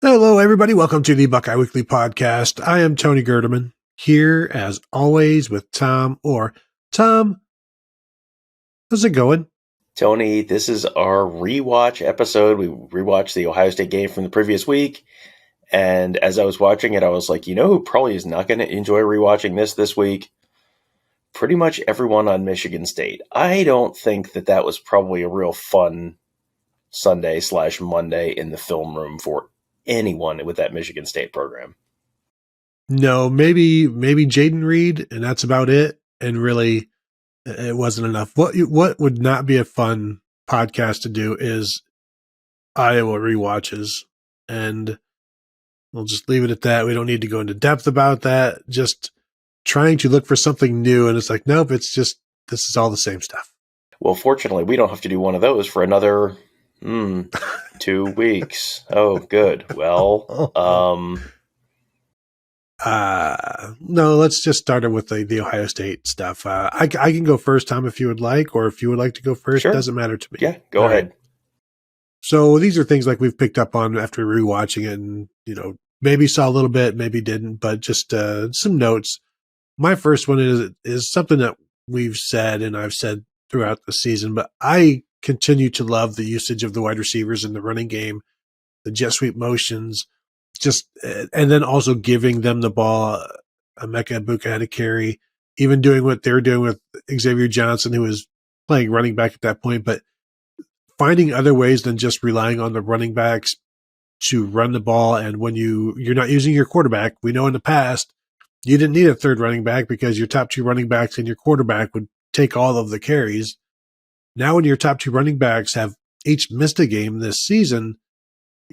Hello, everybody. Welcome to the Buckeye Weekly Podcast. I am Tony Gerdeman, here as always with Tom Orr. Tom, how's it going? Tony, this is our rewatch episode. We rewatched the Ohio State game from the previous week. And as I was watching it, I was like, you know who probably is not going to enjoy rewatching this week? Pretty much everyone on Michigan State. I don't think that was probably a real fun Sunday/Monday in the film room for anyone with that Michigan State program. No, maybe Jaden Reed, and that's about it. And really, it wasn't enough. What would not be a fun podcast to do is Iowa rewatches, and we'll just leave it at that. We don't need to go into depth about that. Just trying to look for something new, and it's like, nope, it's just, this is all the same stuff. Well, fortunately, we don't have to do one of those for another 2 weeks. Oh, good. Well, no, let's just start it with the Ohio State stuff. I can go first, Tom, if you would like, or if you would like to go first. Sure. It doesn't matter to me. Yeah, go ahead. Right. So these are things like we've picked up on after rewatching it, and maybe saw a little bit, maybe didn't, but just some notes. My first one is something that we've said and I've said throughout the season, but I continue to love the usage of the wide receivers in the running game, the jet sweep motions, and then also giving them the ball. Emeka Egbuka had a carry, even doing what they were doing with Xavier Johnson, who was playing running back at that point, but finding other ways than just relying on the running backs to run the ball. And when you're not using your quarterback, we know in the past, you didn't need a third running back because your top two running backs and your quarterback would take all of the carries. Now when your top two running backs have each missed a game this season,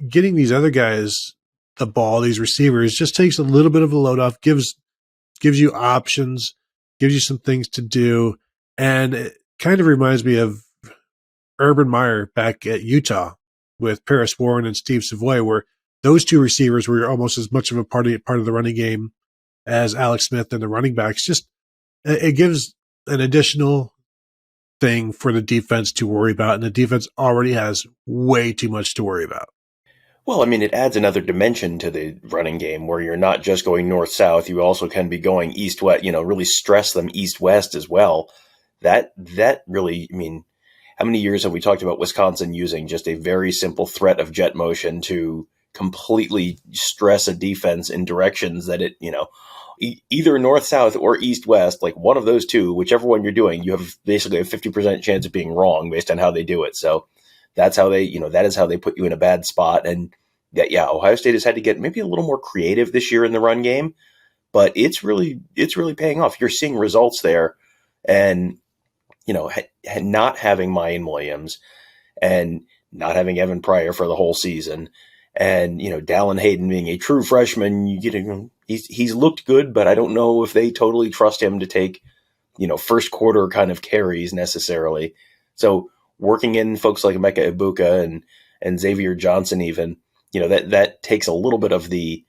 getting these other guys the ball, these receivers, just takes a little bit of a load off, gives you options, gives you some things to do. And it kind of reminds me of Urban Meyer back at Utah with Paris Warren and Steve Savoy, where those two receivers were almost as much of a part of the running game as Alex Smith and the running backs. Just it gives an additional thing for the defense to worry about, and the defense already has way too much to worry about. Well, I mean, it adds another dimension to the running game where you're not just going north-south. You also can be going east-west, really stress them east-west as well. That really, I mean, how many years have we talked about Wisconsin using just a very simple threat of jet motion to completely stress a defense in directions that it, either north-south or east-west, like one of those two, whichever one you're doing, you have basically a 50% chance of being wrong based on how they do it. So that's how they, that is how they put you in a bad spot. And Ohio State has had to get maybe a little more creative this year in the run game, but it's really paying off. You're seeing results there, and not having Mayan Williams and not having Evan Pryor for the whole season, and Dallin Hayden being a true freshman, he's looked good, but I don't know if they totally trust him to take first quarter kind of carries necessarily. So working in folks like Emeka Egbuka and Xavier Johnson, even that takes a little bit of the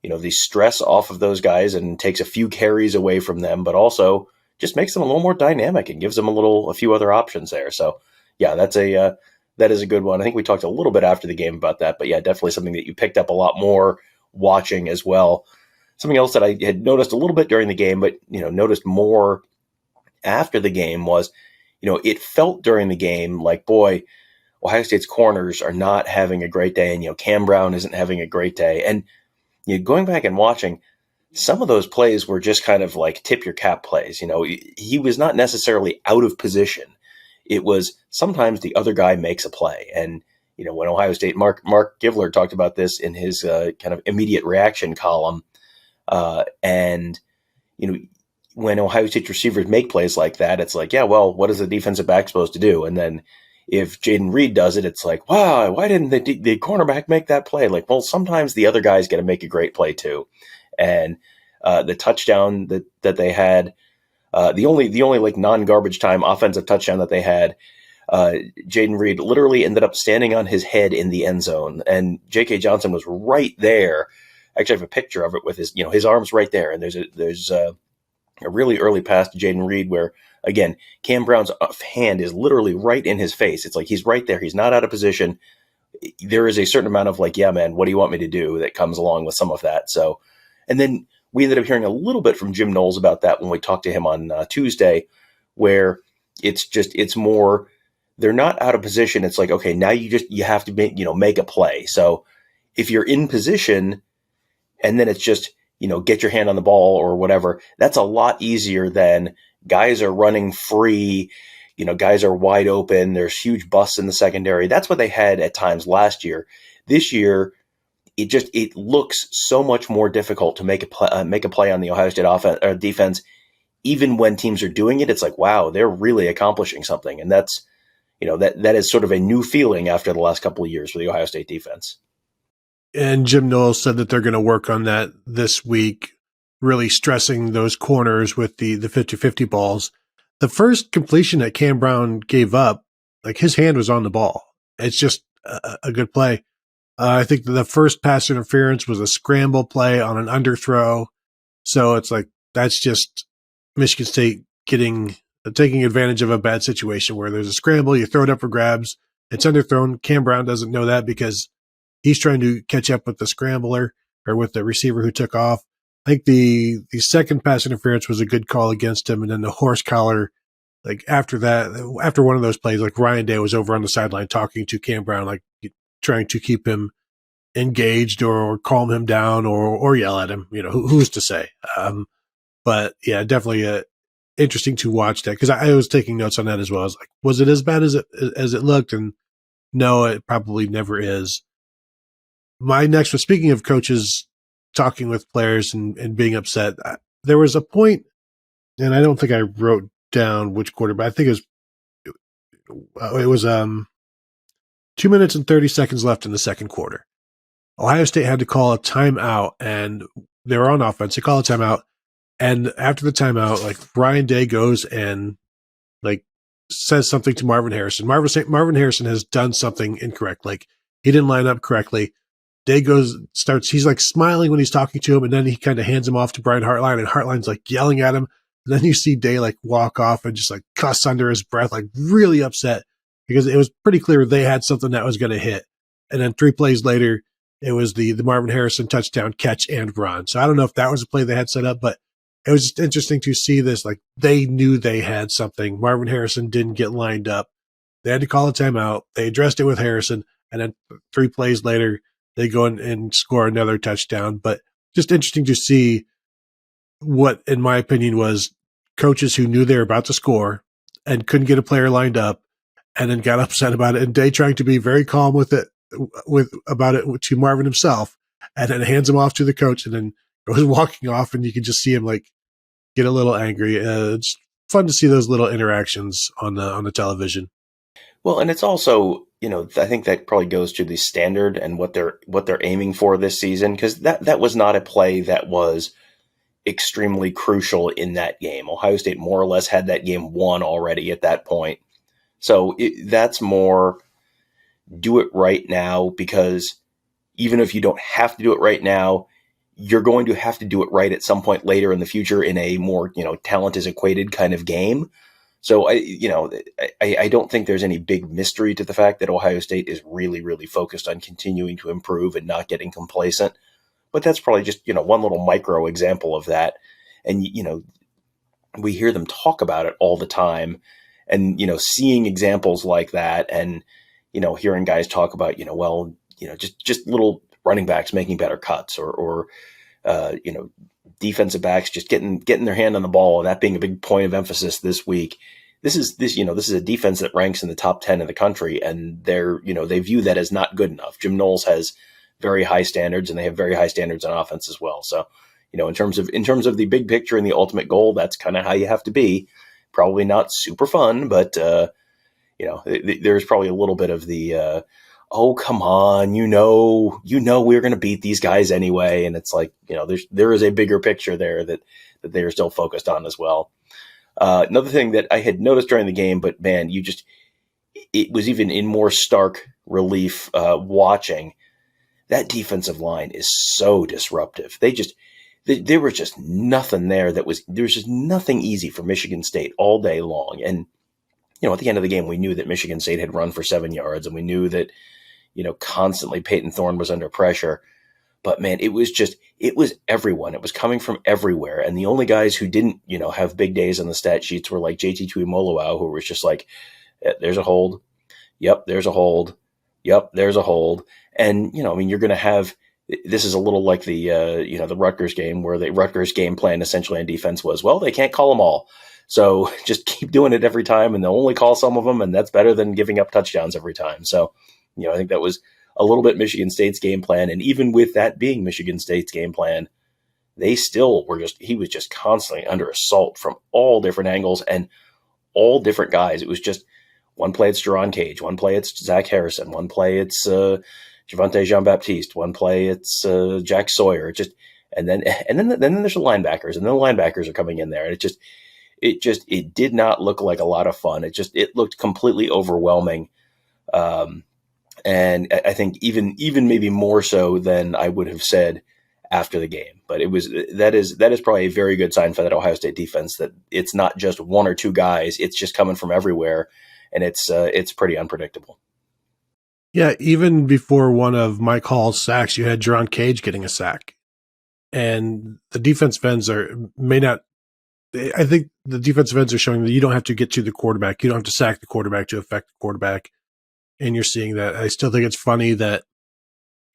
the stress off of those guys and takes a few carries away from them, but also just makes them a little more dynamic and gives them a few other options there. So that is a good one. I think we talked a little bit after the game about that, but definitely something that you picked up a lot more watching as well. Something else that I had noticed a little bit during the game, but noticed more after the game was, it felt during the game like, boy, Ohio State's corners are not having a great day, and Cam Brown isn't having a great day. And going back and watching, some of those plays were just kind of like tip your cap plays. He was not necessarily out of position. It was sometimes the other guy makes a play. And, when Ohio State, Mark Givler talked about this in his kind of immediate reaction column. And when Ohio State receivers make plays like that, it's like, what is the defensive back supposed to do? And then if Jaden Reed does it, it's like, wow, why didn't the cornerback make that play? Like, well, sometimes the other guy's going to make a great play too. And the touchdown that they had, the only like non-garbage time offensive touchdown that they had, Jaden Reed literally ended up standing on his head in the end zone, and J.K. Johnson was right there. Actually, I have a picture of it with his arms right there, and there's a really early pass to Jaden Reed where, again, Cam Brown's hand is literally right in his face. It's like he's right there. He's not out of position. there is a certain amount of like, yeah, man, what do you want me to do that comes along with some of that. So, and then we ended up hearing a little bit from Jim Knowles about that when we talked to him on Tuesday, where it's more, they're not out of position. It's like, okay, now you have to make a play. So if you're in position and then it's just, get your hand on the ball or whatever, that's a lot easier than guys are running free. Guys are wide open. There's huge busts in the secondary. That's what they had at times last year. This year, it looks so much more difficult to make a play on the Ohio State defense. Even when teams are doing it, it's like, wow, they're really accomplishing something. And that's, that is sort of a new feeling after the last couple of years for the Ohio State defense. And Jim Knowles said that they're going to work on that this week, really stressing those corners with the 50-50 balls. The first completion that Cam Brown gave up, like his hand was on the ball. It's just a good play. I think the first pass interference was a scramble play on an underthrow. So it's like, that's just Michigan State taking advantage of a bad situation where there's a scramble, you throw it up for grabs, it's underthrown. Cam Brown doesn't know that because he's trying to catch up with the scrambler or with the receiver who took off. I think the second pass interference was a good call against him. And then the horse collar, like after one of those plays, like Ryan Day was over on the sideline talking to Cam Brown, like trying to keep him engaged or calm him down or yell at him, who's to say? But yeah, definitely interesting to watch that because I was taking notes on that as well. I was like, was it as bad as it looked? And no, it probably never is. My next was, speaking of coaches talking with players and being upset, there was a point, and I don't think I wrote down which quarter, but I think it was 2 minutes and 30 seconds left in the second quarter. Ohio State had to call a timeout, and they were on offense. They call a timeout, and after the timeout, like Ryan Day goes and like says something to Marvin Harrison. Marvin Harrison has done something incorrect. Like he didn't line up correctly. Day he's like smiling when he's talking to him, and then he kind of hands him off to Brian Hartline, and Hartline's like yelling at him. And then you see Day like walk off and just like cuss under his breath, like really upset because it was pretty clear they had something that was going to hit. And then 3 plays later, it was the Marvin Harrison touchdown catch and run. So I don't know if that was a play they had set up, but it was just interesting to see this. Like they knew they had something. Marvin Harrison didn't get lined up. They had to call a timeout. They addressed it with Harrison. And then 3 plays later, they go in and score another touchdown. But just interesting to see what, in my opinion, was coaches who knew they were about to score and couldn't get a player lined up and then got upset about it. And Day trying to be very calm about it to Marvin himself, and then hands him off to the coach and then goes walking off, and you can just see him like get a little angry. It's fun to see those little interactions on the television. Well, and it's also, I think that probably goes to the standard and what they're aiming for this season, because that was not a play that was extremely crucial in that game. Ohio State more or less had that game won already at that point. So that's more do it right now, because even if you don't have to do it right now, you're going to have to do it right at some point later in the future in a more, talent is equated kind of game. So I don't think there's any big mystery to the fact that Ohio State is really, really focused on continuing to improve and not getting complacent. But that's probably just, one little micro example of that. And, we hear them talk about it all the time, and, seeing examples like that, and, hearing guys talk about, just little running backs making better cuts, or defensive backs just getting their hand on the ball, and that being a big point of emphasis this week. This is a defense that ranks in the top 10 in the country, and they view that as not good enough. Jim Knowles has very high standards, and they have very high standards on offense as well. So, in terms of the big picture and the ultimate goal, that's kind of how you have to be. Probably not super fun, but there's probably a little bit of the oh, come on, we're going to beat these guys anyway. And it's like, there is a bigger picture there that they are still focused on as well. Another thing that I had noticed during the game, but man, it was even in more stark relief watching. That defensive line is so disruptive. There was just nothing there there was just nothing easy for Michigan State all day long. And, at the end of the game, we knew that Michigan State had run for 7 yards, and we knew that, constantly Peyton Thorne was under pressure. But man, it was everyone. It was coming from everywhere. And the only guys who didn't, have big days on the stat sheets were like JT Tuimoloau, who was just like, there's a hold. Yep, there's a hold. Yep, there's a hold. And, you're going to have, this is a little like the Rutgers game, where the Rutgers game plan essentially on defense was, well, they can't call them all. So just keep doing it every time, and they'll only call some of them, and that's better than giving up touchdowns every time. So, I think that was a little bit Michigan State's game plan. And even with that being Michigan State's game plan, they still he was just constantly under assault from all different angles and all different guys. It was just one play it's Jerron Cage, one play it's Zach Harrison, one play it's Javonte Jean-Baptiste, one play it's Jack Sawyer. And then there's the linebackers, and then the linebackers are coming in there. And it did not look like a lot of fun. It looked completely overwhelming. And I think even maybe more so than I would have said after the game. But that is probably a very good sign for that Ohio State defense, that it's not just one or two guys. It's just coming from everywhere, and it's pretty unpredictable. Yeah, even before one of Mike Hall's sacks, you had Jerron Cage getting a sack. And the defensive ends I think the defensive ends are showing that you don't have to get to the quarterback. You don't have to sack the quarterback to affect the quarterback. And you're seeing that. I still think it's funny that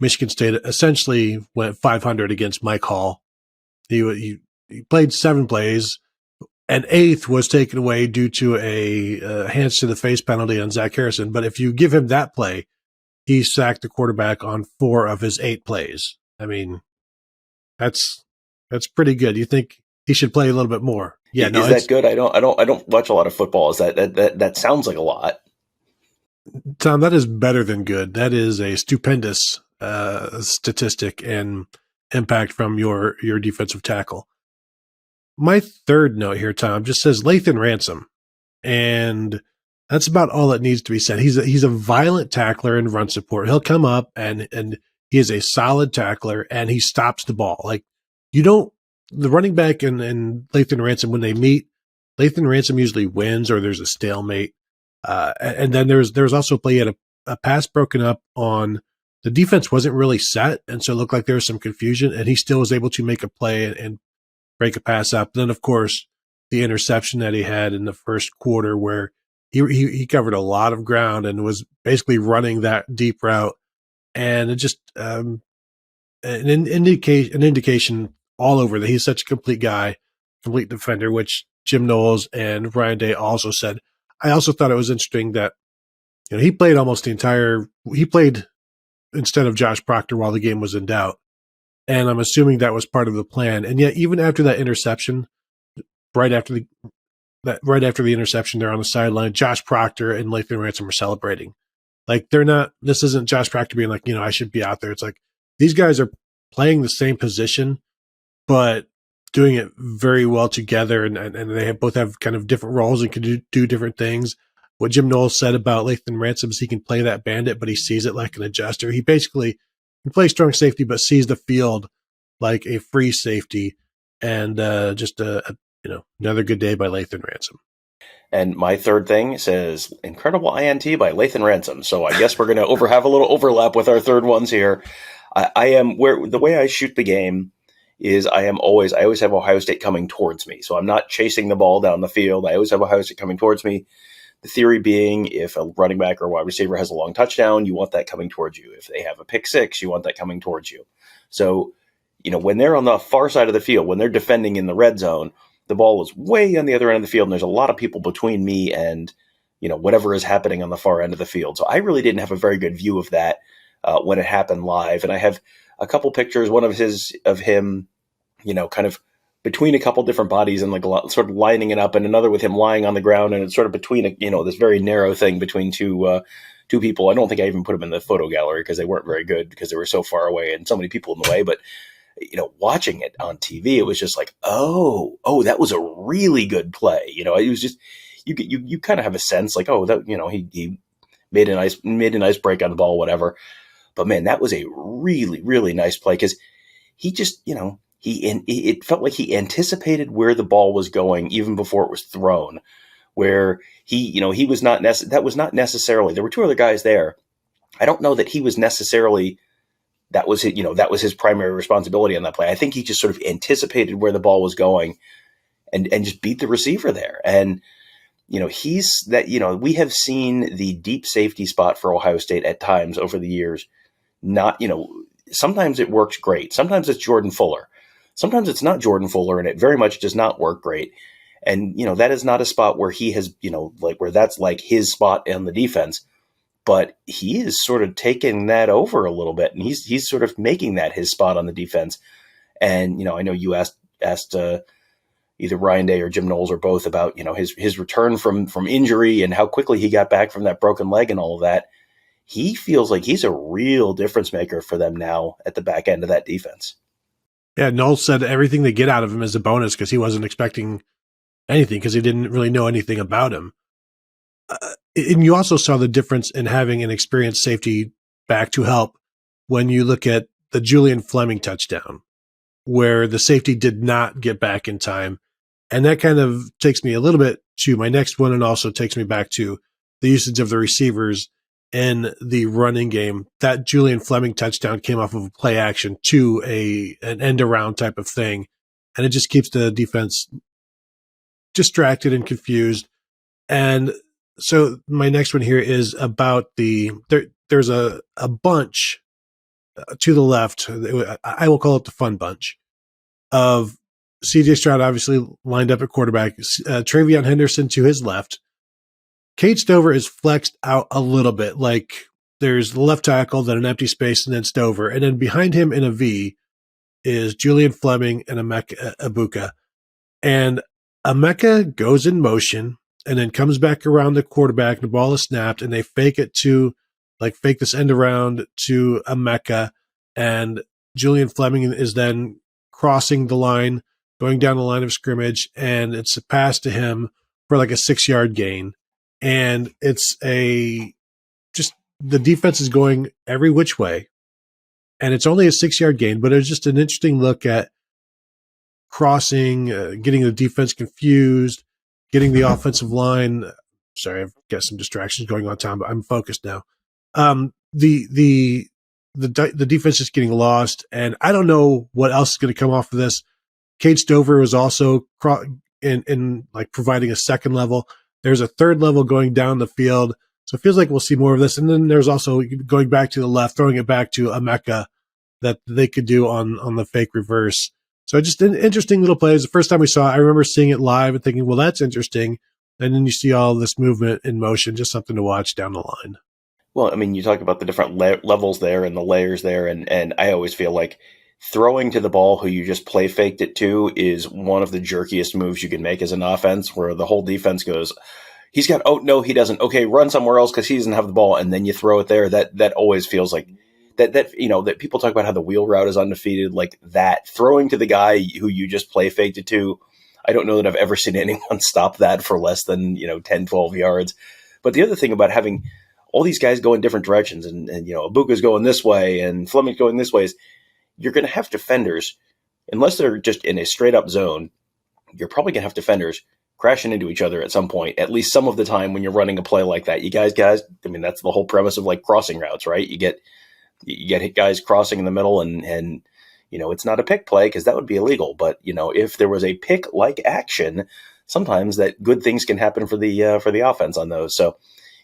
Michigan State essentially went 500 against Mike Hall. He played 7 plays. An 8th was taken away due to a hands to the face penalty on Zach Harrison. But if you give him that play, he sacked the quarterback on 4 of his 8 plays. I mean, that's pretty good. You think he should play a little bit more? Yeah, is that good? I don't watch a lot of football. Is that sounds like a lot? Tom, that is better than good. That is a stupendous statistic and impact from your defensive tackle. My third note here, Tom, just says Lathan Ransom, and that's about all that needs to be said. He's a violent tackler in run support. He'll come up and he is a solid tackler, and he stops the ball. Like, the running back and Lathan Ransom, when they meet, Lathan Ransom usually wins, or there's a stalemate. And then there's also a play, he had a pass broken up on, the defense wasn't really set, and so it looked like there was some confusion, and he still was able to make a play and break a pass up. And then, of course, the interception that he had in the first quarter, where he covered a lot of ground and was basically running that deep route, and it just an indication all over that he's such a complete guy, complete defender, which Jim Knowles and Ryan Day also said. I also thought it was interesting that he played instead of Josh Proctor while the game was in doubt. And I'm assuming that was part of the plan. And yet, even after that interception, right after the interception, they're on the sideline, Josh Proctor and Lathan Ransom are celebrating. Like, this isn't Josh Proctor being like, I should be out there. It's like, these guys are playing the same position, but doing it very well together, and they both have kind of different roles and can do different things. What Jim Knowles said about Lathan Ransom is he can play that bandit, but he sees it like an adjuster. He basically can play strong safety, but sees the field like a free safety, and just another good day by Lathan Ransom. And my third thing says incredible INT by Lathan Ransom. So I guess we're going to have a little overlap with our third ones here. The way I shoot the game is I always have Ohio State coming towards me. So I'm not chasing the ball down the field. I always have Ohio State coming towards me. The theory being, if a running back or wide receiver has a long touchdown, you want that coming towards you. If they have a pick six, you want that coming towards you. So, when they're on the far side of the field, when they're defending in the red zone, the ball is way on the other end of the field, and there's a lot of people between me and, whatever is happening on the far end of the field. So I really didn't have a very good view of that when it happened live. And I have a couple pictures, one of him, kind of between a couple different bodies and like sort of lining it up, and another with him lying on the ground, and it's sort of between this very narrow thing between two people. I don't think I even put them in the photo gallery because they weren't very good because they were so far away and so many people in the way. But watching it on TV, it was just like, oh, that was a really good play. It was just you kind of have a sense like, oh, that he made a nice break on the ball, whatever. But man, that was a really, really nice play because he just it felt like he anticipated where the ball was going even before it was thrown, where he was not that was not necessarily, there were two other guys there, I don't know that he was necessarily, that was his primary responsibility on that play. I think he just sort of anticipated where the ball was going and just beat the receiver there. And, we have seen the deep safety spot for Ohio State at times over the years. Not, sometimes it works great. Sometimes it's Jordan Fuller. Sometimes it's not Jordan Fuller, and it very much does not work great. And, that is not a spot where he has, where that's like his spot on the defense. But he is sort of taking that over a little bit, and he's sort of making that his spot on the defense. And, I know you asked either Ryan Day or Jim Knowles or both about, his return from injury and how quickly he got back from that broken leg and all of that. He feels like he's a real difference maker for them now at the back end of that defense. Yeah, Knowles said everything they get out of him is a bonus because he wasn't expecting anything because he didn't really know anything about him. And you also saw the difference in having an experienced safety back to help when you look at the Julian Fleming touchdown, where the safety did not get back in time. And that kind of takes me a little bit to my next one and also takes me back to the usage of the receivers in the running game. That Julian Fleming touchdown came off of a play action to an end around type of thing. And it just keeps the defense distracted and confused. And so my next one here is about there's a bunch to the left. I will call it the fun bunch of CJ Stroud, obviously lined up at quarterback, TreVeyon Henderson to his left. Cade Stover is flexed out a little bit. Like there's the left tackle, then an empty space, and then Stover. And then behind him in a V is Julian Fleming and Emeka Egbuka. And Emeka goes in motion and then comes back around the quarterback. The ball is snapped, and they fake this end around to Emeka, and Julian Fleming is then crossing the line, going down the line of scrimmage, and it's a pass to him for like a 6-yard gain. And it's the defense is going every which way, and it's only a 6-yard gain, but it's just an interesting look at crossing, getting the defense confused, getting the offensive line. Sorry, I've got some distractions going on, Tom, but I'm focused now. The defense is getting lost, and I don't know what else is going to come off of this. Cade Stover was also in like providing a second level. There's a third level going down the field, so it feels like we'll see more of this. And then there's also going back to the left, throwing it back to Emeka that they could do on the fake reverse. So just an interesting little play. It's the first time we saw it. I remember seeing it live and thinking, well, that's interesting. And then you see all this movement in motion, just something to watch down the line. Well, I mean, you talk about the different levels there and the layers there, and I always feel like throwing to the ball who you just play faked it to is one of the jerkiest moves you can make as an offense, where the whole defense goes, oh, no, he doesn't. Okay, run somewhere else because he doesn't have the ball, and then you throw it there. That always feels like that people talk about how the wheel route is undefeated, like that. Throwing to the guy who you just play faked it to, I don't know that I've ever seen anyone stop that for less than 10, 12 yards. But the other thing about having all these guys go in different directions, and Egbuka's going this way and Fleming's going this way, is you're going to have defenders, unless they're just in a straight up zone, you're probably going to have defenders crashing into each other at some point, at least some of the time when you're running a play like that. You guys, I mean, that's the whole premise of like crossing routes, right? You get guys crossing in the middle, and it's not a pick play because that would be illegal. But if there was a pick like action, sometimes that good things can happen for the offense on those. So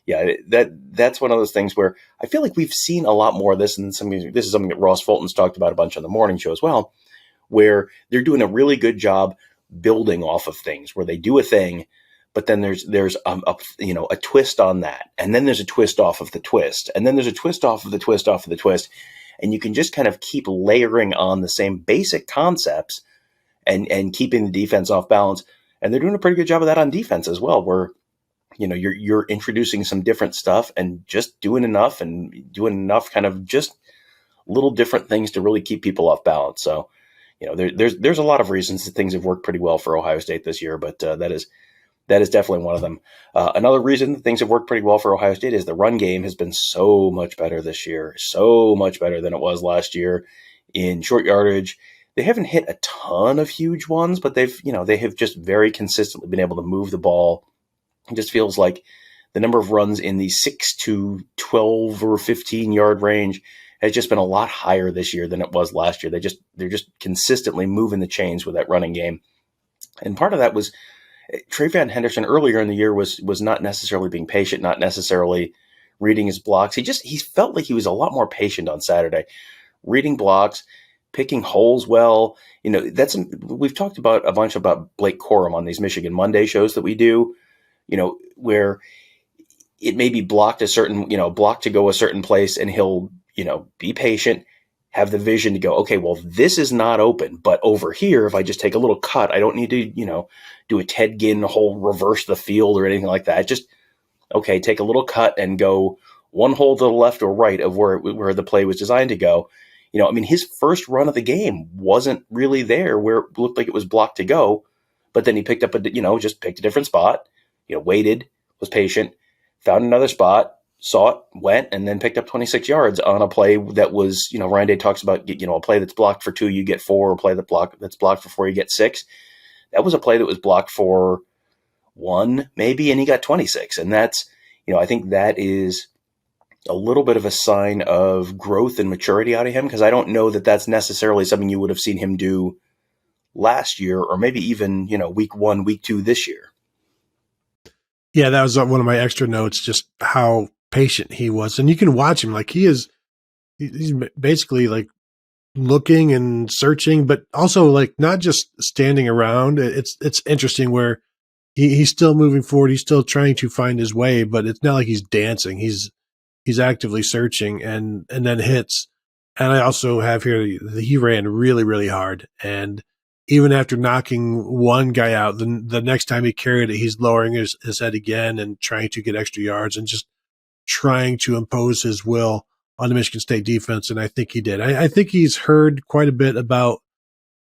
yeah, that's one of those things where I feel like we've seen a lot more of this, and this is something that Ross Fulton's talked about a bunch on the morning show as well, where they're doing a really good job building off of things, where they do a thing, but then there's a twist on that, and then there's a twist off of the twist, and then there's a twist off of the twist off of the twist, and you can just kind of keep layering on the same basic concepts and keeping the defense off balance. And they're doing a pretty good job of that on defense as well, where you're introducing some different stuff and just doing enough kind of just little different things to really keep people off balance. So, there's a lot of reasons that things have worked pretty well for Ohio State this year, but that is definitely one of them. Another reason that things have worked pretty well for Ohio State is the run game has been so much better this year, so much better than it was last year in short yardage. They haven't hit a ton of huge ones, but they have just very consistently been able to move the ball. It just feels like the number of runs in the 6 to 12 or 15 yard range has just been a lot higher this year than it was last year. They're just consistently moving the chains with that running game. And part of that was TreVeyon Henderson earlier in the year was not necessarily being patient, not necessarily reading his blocks. He felt like he was a lot more patient on Saturday, reading blocks, picking holes well. We've talked about a bunch about Blake Corum on these Michigan Monday shows that we do, where it may be blocked to go a certain place, and he'll, be patient, have the vision to go, okay, well, this is not open, but over here, if I just take a little cut, I don't need to, do a Ted Ginn whole reverse the field or anything like that. Just, okay, take a little cut and go one hole to the left or right of where the play was designed to go. His first run of the game wasn't really there where it looked like it was blocked to go, but then he picked up just picked a different spot, waited, was patient, found another spot, saw it, went, and then picked up 26 yards on a play that was, Ryan Day talks about, a play that's blocked for 2, you get 4, a play that's blocked for 4, you get 6. That was a play that was blocked for 1, maybe, and he got 26. And that's, I think that is a little bit of a sign of growth and maturity out of him, because I don't know that that's necessarily something you would have seen him do last year, or maybe even, week 1, week 2 this year. Yeah, that was one of my extra notes, just how patient he was. And you can watch him, like he's basically like looking and searching, but also like not just standing around. It's interesting where he's still moving forward. He's still trying to find his way, but it's not like he's dancing. He's actively searching and then hits. And I also have here, he ran really, really hard. And even after knocking one guy out, the next time he carried it, he's lowering his head again and trying to get extra yards and just trying to impose his will on the Michigan State defense. And I think he did. I think he's heard quite a bit about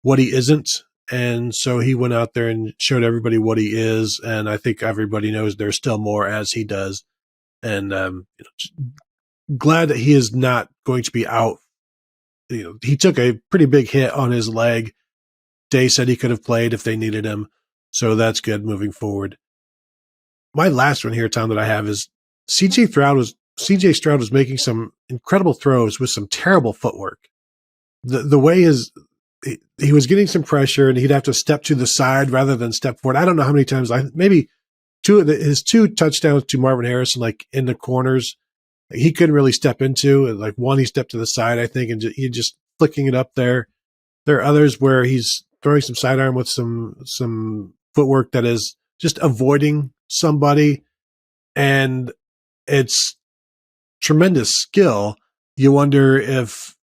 what he isn't. And so he went out there and showed everybody what he is. And I think everybody knows there's still more as he does. And glad that he is not going to be out. He took a pretty big hit on his leg. Day said he could have played if they needed him. So that's good moving forward. My last one here, Tom, that I have is CJ Stroud was making some incredible throws with some terrible footwork. The way he was getting some pressure and he'd have to step to the side rather than step forward. I don't know how many times, maybe his 2 touchdowns to Marvin Harrison, like in the corners, he couldn't really step into. Like one, he stepped to the side, I think, and he just flicking it up there. There are others where he's throwing some sidearm with some footwork that is just avoiding somebody, and it's tremendous skill. You wonder if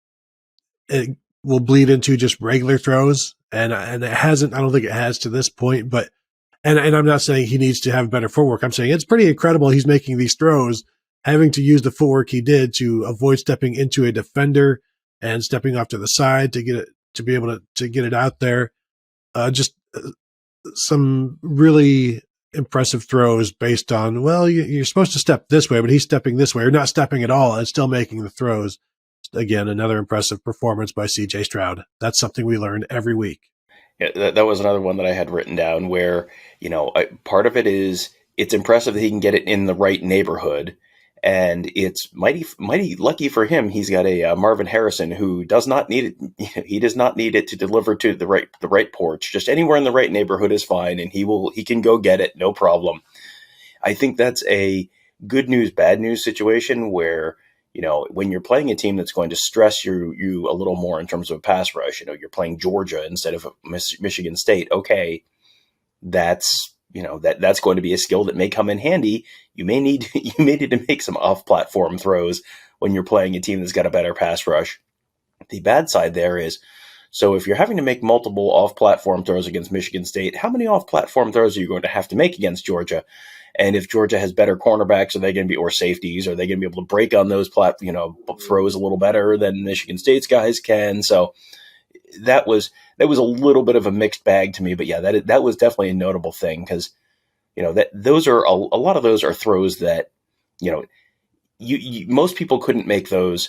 it will bleed into just regular throws, and it hasn't. I don't think it has to this point, but and I'm not saying he needs to have better footwork. I'm saying it's pretty incredible he's making these throws, having to use the footwork he did to avoid stepping into a defender and stepping off to the side to get it, to be able to get it out there. Some really impressive throws based on, well, you're supposed to step this way, but he's stepping this way, or not stepping at all and still making the throws. Again, another impressive performance by CJ Stroud. That's something we learn every week. Yeah, that was another one that I had written down where, part of it is it's impressive that he can get it in the right neighborhood. And it's mighty lucky for him. He's got a Marvin Harrison who does not need it. He does not need it to deliver to the right porch. Just anywhere in the right neighborhood is fine, and he can go get it, no problem. I think that's a good news, bad news situation where, when you're playing a team that's going to stress you a little more in terms of a pass rush, you're playing Georgia instead of Michigan State. Okay, that's going to be a skill that may come in handy. You may need to make some off-platform throws when you're playing a team that's got a better pass rush. The bad side there is, so if you're having to make multiple off-platform throws against Michigan State, how many off-platform throws are you going to have to make against Georgia? And if Georgia has better cornerbacks, are they going to be, or safeties, are they going to be able to break on those throws a little better than Michigan State's guys can? So that was a little bit of a mixed bag to me, but yeah, that was definitely a notable thing because, that those are a lot of those are throws that, most people couldn't make those,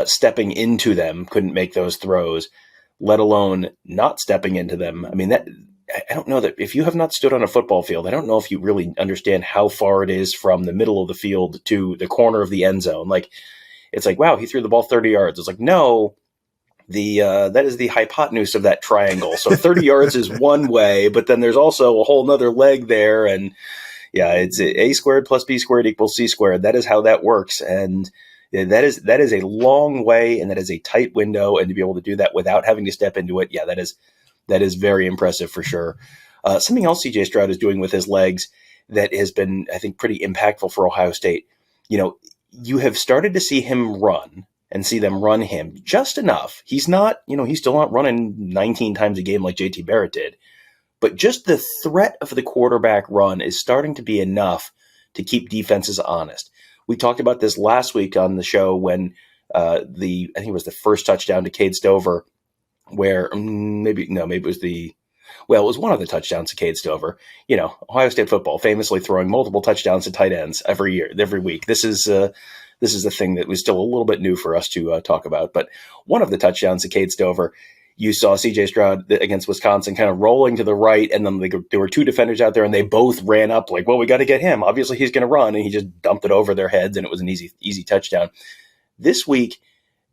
stepping into them, couldn't make those throws, let alone not stepping into them. I mean, I don't know that if you have not stood on a football field, I don't know if you really understand how far it is from the middle of the field to the corner of the end zone. Like, it's like, wow, he threw the ball 30 yards. It's like, no, that is the hypotenuse of that triangle. So 30 yards is one way, but then there's also a whole nother leg there. And yeah, it's a squared plus b squared equals c squared. That is how that works. And that is a long way, and that is a tight window. And to be able to do that without having to step into it, yeah, that is very impressive for sure. Something else CJ Stroud is doing with his legs that has been, I think, pretty impactful for Ohio State. You have started to see him run and see them run him just enough. He's not, he's still not running 19 times a game like JT Barrett did. But just the threat of the quarterback run is starting to be enough to keep defenses honest. We talked about this last week on the show when I think it was the first touchdown to Cade Stover, where maybe it was one of the touchdowns to Cade Stover. Ohio State football famously throwing multiple touchdowns to tight ends every week. This is the thing that was still a little bit new for us to talk about. But one of the touchdowns to Cade Stover, you saw CJ Stroud against Wisconsin kind of rolling to the right, and then there were two defenders out there, and they both ran up like, well, we got to get him. Obviously, he's going to run, and he just dumped it over their heads, and it was an easy touchdown. This week,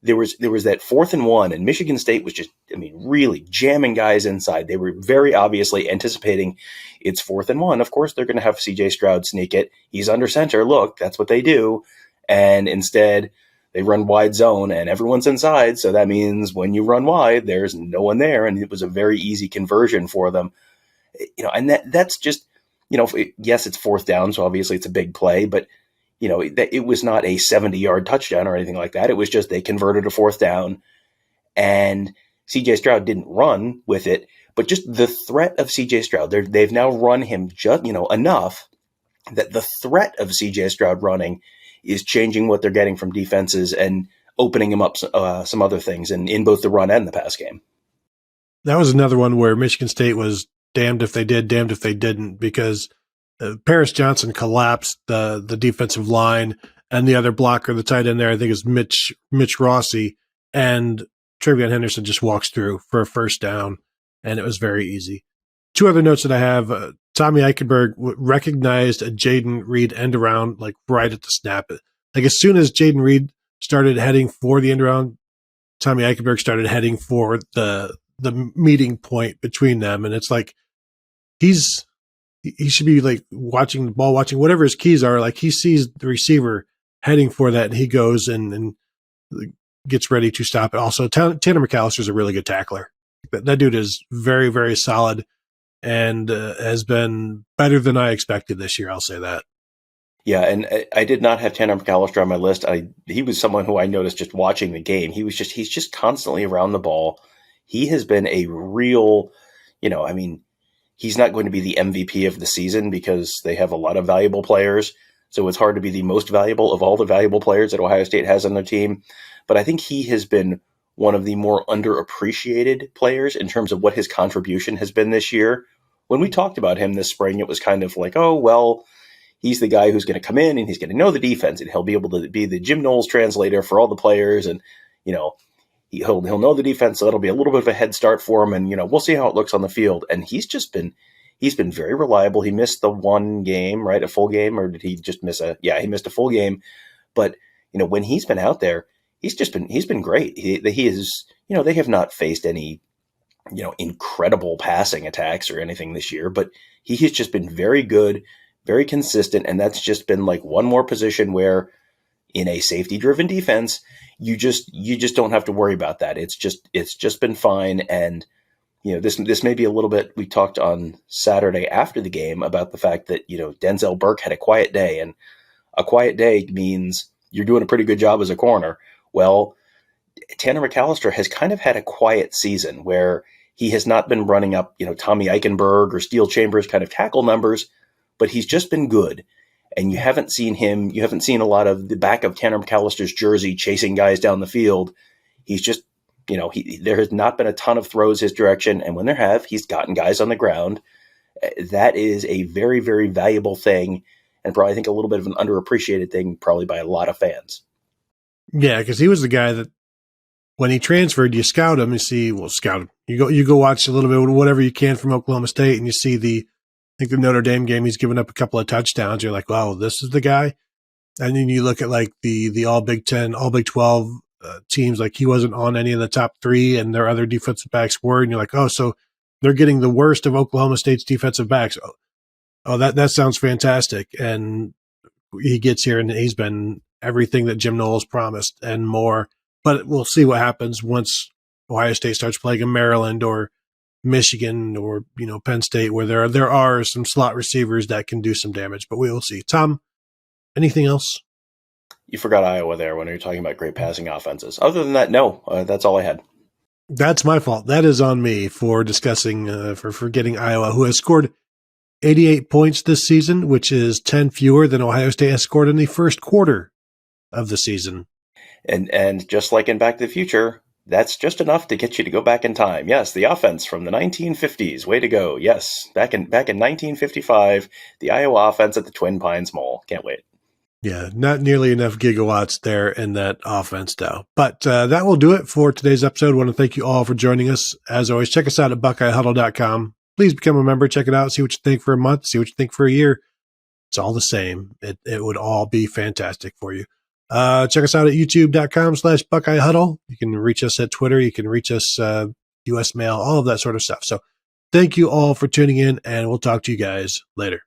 there was that 4th and 1, and Michigan State was just, really jamming guys inside. They were very obviously anticipating it's 4th and 1. Of course, they're going to have CJ Stroud sneak it. He's under center. Look, that's what they do. And instead, they run wide zone and everyone's inside. So that means when you run wide, there's no one there. And it was a very easy conversion for them. And that's just, yes, it's 4th down. So obviously it's a big play, but it was not a 70-yard touchdown or anything like that. It was just they converted a 4th down, and CJ Stroud didn't run with it, but just the threat of CJ Stroud, they've now run him just, enough that the threat of CJ Stroud running is changing what they're getting from defenses and opening them up some other things in both the run and the pass game. That was another one where Michigan State was damned if they did, damned if they didn't, because Paris Johnson collapsed the defensive line, and the other blocker, the tight end there, I think is Mitch Rossi, and TreVeyon Henderson just walks through for a 1st down, and it was very easy. Two other notes that I have. Tommy Eichenberg recognized a Jaden Reed end around like right at the snap. Like as soon as Jaden Reed started heading for the end around, Tommy Eichenberg started heading for the meeting point between them. And it's like he should be like watching the ball, watching whatever his keys are. Like he sees the receiver heading for that, and he goes and gets ready to stop it. Also, Tanner McAllister is a really good tackler. That dude is very, very solid, and has been better than I expected this year. I'll say that. Yeah, and I did not have Tanner McAllister on my list. He was someone who I noticed just watching the game. He's just constantly around the ball. He has been a real, he's not going to be the MVP of the season because they have a lot of valuable players. So it's hard to be the most valuable of all the valuable players that Ohio State has on their team. But I think he has been one of the more underappreciated players in terms of what his contribution has been this year. When we talked about him this spring, it was kind of like, oh, well, he's the guy who's going to come in and he's going to know the defense and he'll be able to be the Jim Knowles translator for all the players. And, he'll know the defense. So that'll be a little bit of a head start for him. And, we'll see how it looks on the field. And he's been very reliable. He missed the one game, right? A full game, or did he just miss he missed a full game. But, when he's been out there, he's been great. He is, they have not faced any, incredible passing attacks or anything this year, but he has just been very good, very consistent. And that's just been like one more position where in a safety driven defense, you just don't have to worry about that. It's just been fine. And, this may be a little bit, we talked on Saturday after the game about the fact that, Denzel Burke had a quiet day, and a quiet day means you're doing a pretty good job as a corner. Well, Tanner McAllister has kind of had a quiet season where he has not been running up, Tommy Eichenberg or Steel Chambers kind of tackle numbers, but he's just been good. And you haven't seen a lot of the back of Tanner McAllister's jersey chasing guys down the field. He's just, there has not been a ton of throws his direction. And when there have, he's gotten guys on the ground. That is a very, very valuable thing. And probably I think a little bit of an underappreciated thing probably by a lot of fans. Yeah, because he was the guy that when he transferred, you scout him. Scout him. You go watch a little bit of whatever you can from Oklahoma State, and you see I think the Notre Dame game, he's given up a couple of touchdowns. You're like, wow, this is the guy. And then you look at like the all Big 10, all Big 12 teams, like he wasn't on any of the top 3, and their other defensive backs were. And you're like, oh, so they're getting the worst of Oklahoma State's defensive backs. Oh, that sounds fantastic. And he gets here, and he's been everything that Jim Knowles promised and more. But we'll see what happens once Ohio State starts playing in Maryland or Michigan or, Penn State, where there are some slot receivers that can do some damage. But we will see. Tom, anything else? You forgot Iowa there when you were talking about great passing offenses. Other than that, no, that's all I had. That's my fault. That is on me for discussing, for forgetting Iowa, who has scored 88 points this season, which is 10 fewer than Ohio State has scored in the first quarter of the season. And just like in Back to the Future, that's just enough to get you to go back in time. Yes, the offense from the 1950s. Way to go. Yes, back in 1955, the Iowa offense at the Twin Pines Mall. Can't wait. Yeah, not nearly enough gigawatts there in that offense, though. But that will do it for today's episode. I want to thank you all for joining us. As always, check us out at BuckeyeHuddle.com. Please become a member. Check it out. See what you think for a month. See what you think for a year. It's all the same. It would all be fantastic for you. Check us out at youtube.com/BuckeyeHuddle. You can reach us at Twitter. You can reach us US mail, all of that sort of stuff. So thank you all for tuning in, and we'll talk to you guys later.